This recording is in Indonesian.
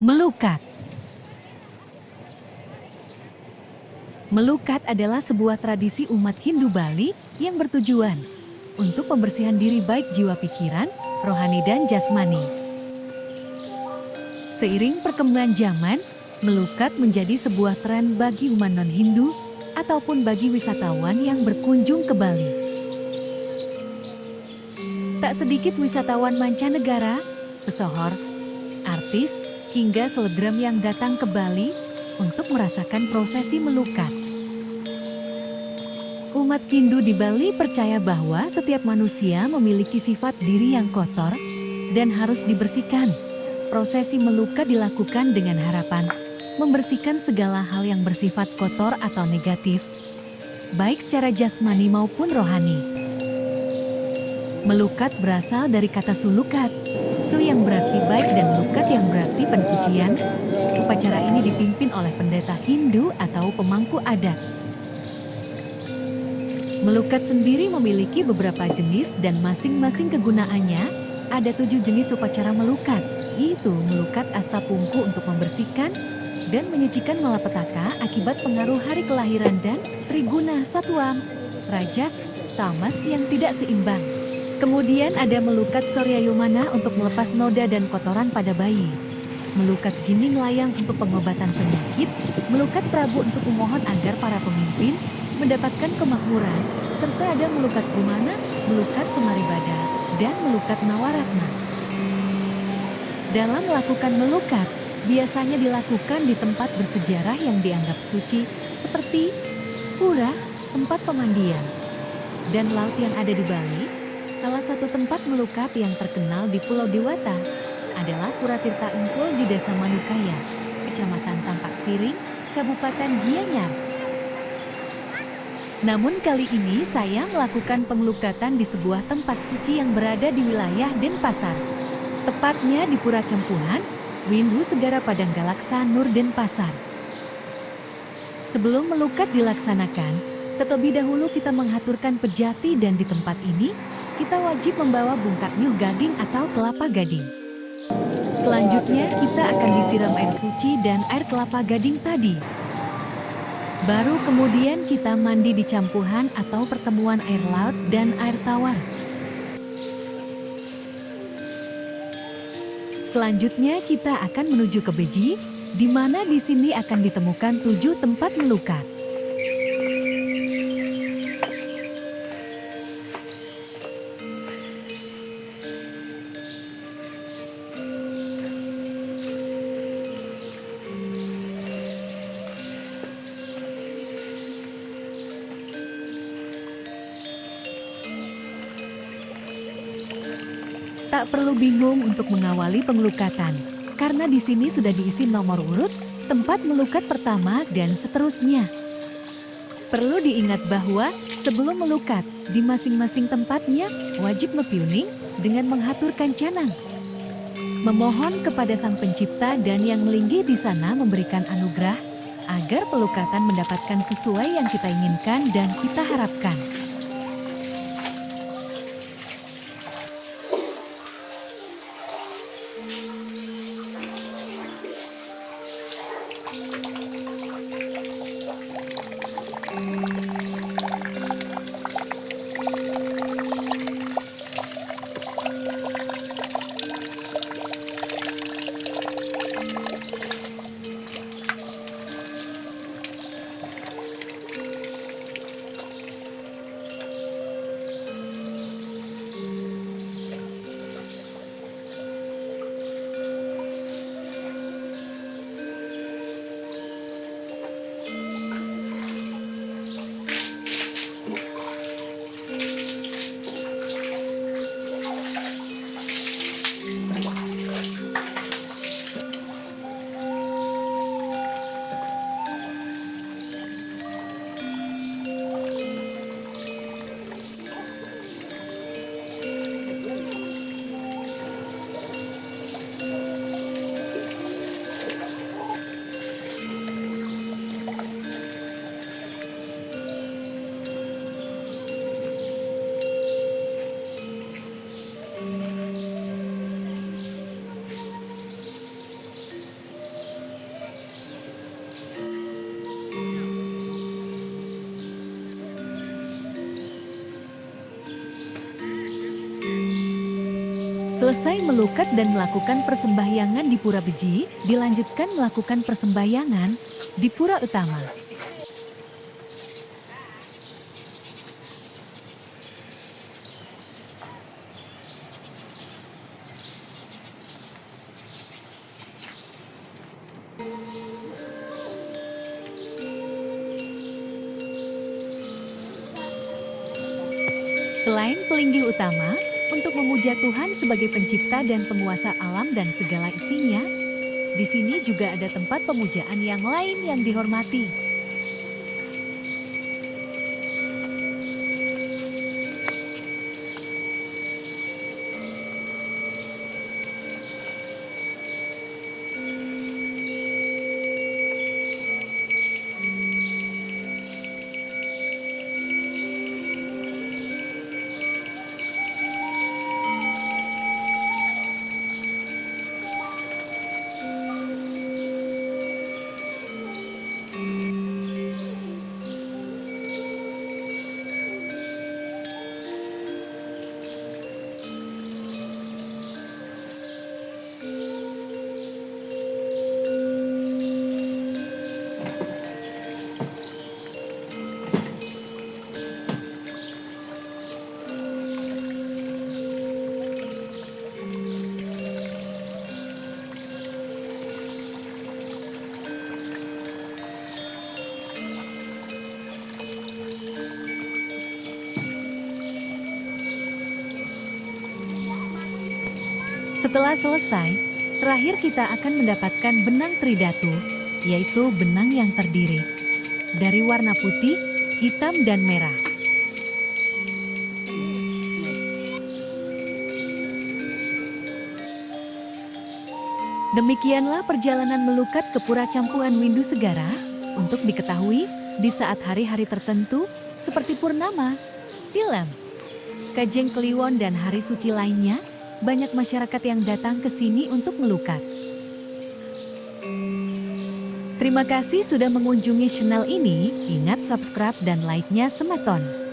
Melukat. Melukat adalah sebuah tradisi umat Hindu Bali yang bertujuan untuk pembersihan diri baik jiwa pikiran, rohani dan jasmani. Seiring perkembangan zaman, melukat menjadi sebuah tren bagi umat non-Hindu ataupun bagi wisatawan yang berkunjung ke Bali. Tak sedikit wisatawan mancanegara, pesohor, artis, hingga selebgram yang datang ke Bali untuk merasakan prosesi melukat. Umat Hindu di Bali percaya bahwa setiap manusia memiliki sifat diri yang kotor dan harus dibersihkan. Prosesi melukat dilakukan dengan harapan membersihkan segala hal yang bersifat kotor atau negatif, baik secara jasmani maupun rohani. Melukat berasal dari kata sulukat, su yang berarti baik dan lukat yang berarti pensucian. Upacara ini dipimpin oleh pendeta Hindu atau pemangku adat. Melukat sendiri memiliki beberapa jenis dan masing-masing kegunaannya. Ada 7 jenis upacara melukat, yaitu melukat astapungku untuk membersihkan dan menyucikan malapetaka akibat pengaruh hari kelahiran dan triguna satwam, rajas, tamas yang tidak seimbang. Kemudian ada melukat Soryayumana untuk melepas noda dan kotoran pada bayi. Melukat Gining Layang untuk pengobatan penyakit. Melukat Prabu untuk memohon agar para pemimpin mendapatkan kemakmuran. Serta ada melukat Brumana, melukat Semaribada, dan melukat Nawaratna. Dalam melakukan melukat, biasanya dilakukan di tempat bersejarah yang dianggap suci, seperti pura, tempat pemandian, dan laut yang ada di Bali. Salah satu tempat melukat yang terkenal di Pulau Dewata adalah Pura Tirta Engkul di Desa Manukaya, Kecamatan Tampak Siring, Kabupaten Gianyar. Namun kali ini saya melakukan pengelukatan di sebuah tempat suci yang berada di wilayah Denpasar. Tepatnya di Pura Kempuhan, Windu Segara Padang Galaksa Nur Denpasar. Sebelum melukat dilaksanakan, terlebih dahulu kita menghaturkan pejati dan di tempat ini, kita wajib membawa bungkak nyuh gading atau kelapa gading. Selanjutnya kita akan disiram air suci dan air kelapa gading tadi. Baru kemudian kita mandi di campuhan atau pertemuan air laut dan air tawar. Selanjutnya kita akan menuju ke Beji, di mana di sini akan ditemukan 7 tempat melukat. Tak perlu bingung untuk mengawali pengelukatan, karena di sini sudah diisi nomor urut, tempat melukat pertama dan seterusnya. Perlu diingat bahwa sebelum melukat, di masing-masing tempatnya wajib mepiuning dengan menghaturkan canang. Memohon kepada Sang Pencipta dan yang melinggi di sana memberikan anugerah, agar pelukatan mendapatkan sesuai yang kita inginkan dan kita harapkan. Selesai melukat dan melakukan persembahyangan di Pura Beji, dilanjutkan melakukan persembahyangan di Pura Utama. Selain pelinggih utama, untuk memuja Tuhan sebagai pencipta dan penguasa alam dan segala isinya, di sini juga ada tempat pemujaan yang lain yang dihormati. Setelah selesai, terakhir kita akan mendapatkan benang tridatu, yaitu benang yang terdiri dari warna putih, hitam, dan merah. Demikianlah perjalanan melukat ke Pura Campuhan Windu Segara. Untuk diketahui, di saat hari-hari tertentu, seperti purnama, tilam, Kajeng Kliwon, dan hari suci lainnya, banyak masyarakat yang datang ke sini untuk melukat. Terima kasih sudah mengunjungi channel ini. Ingat subscribe dan like-nya Sematon.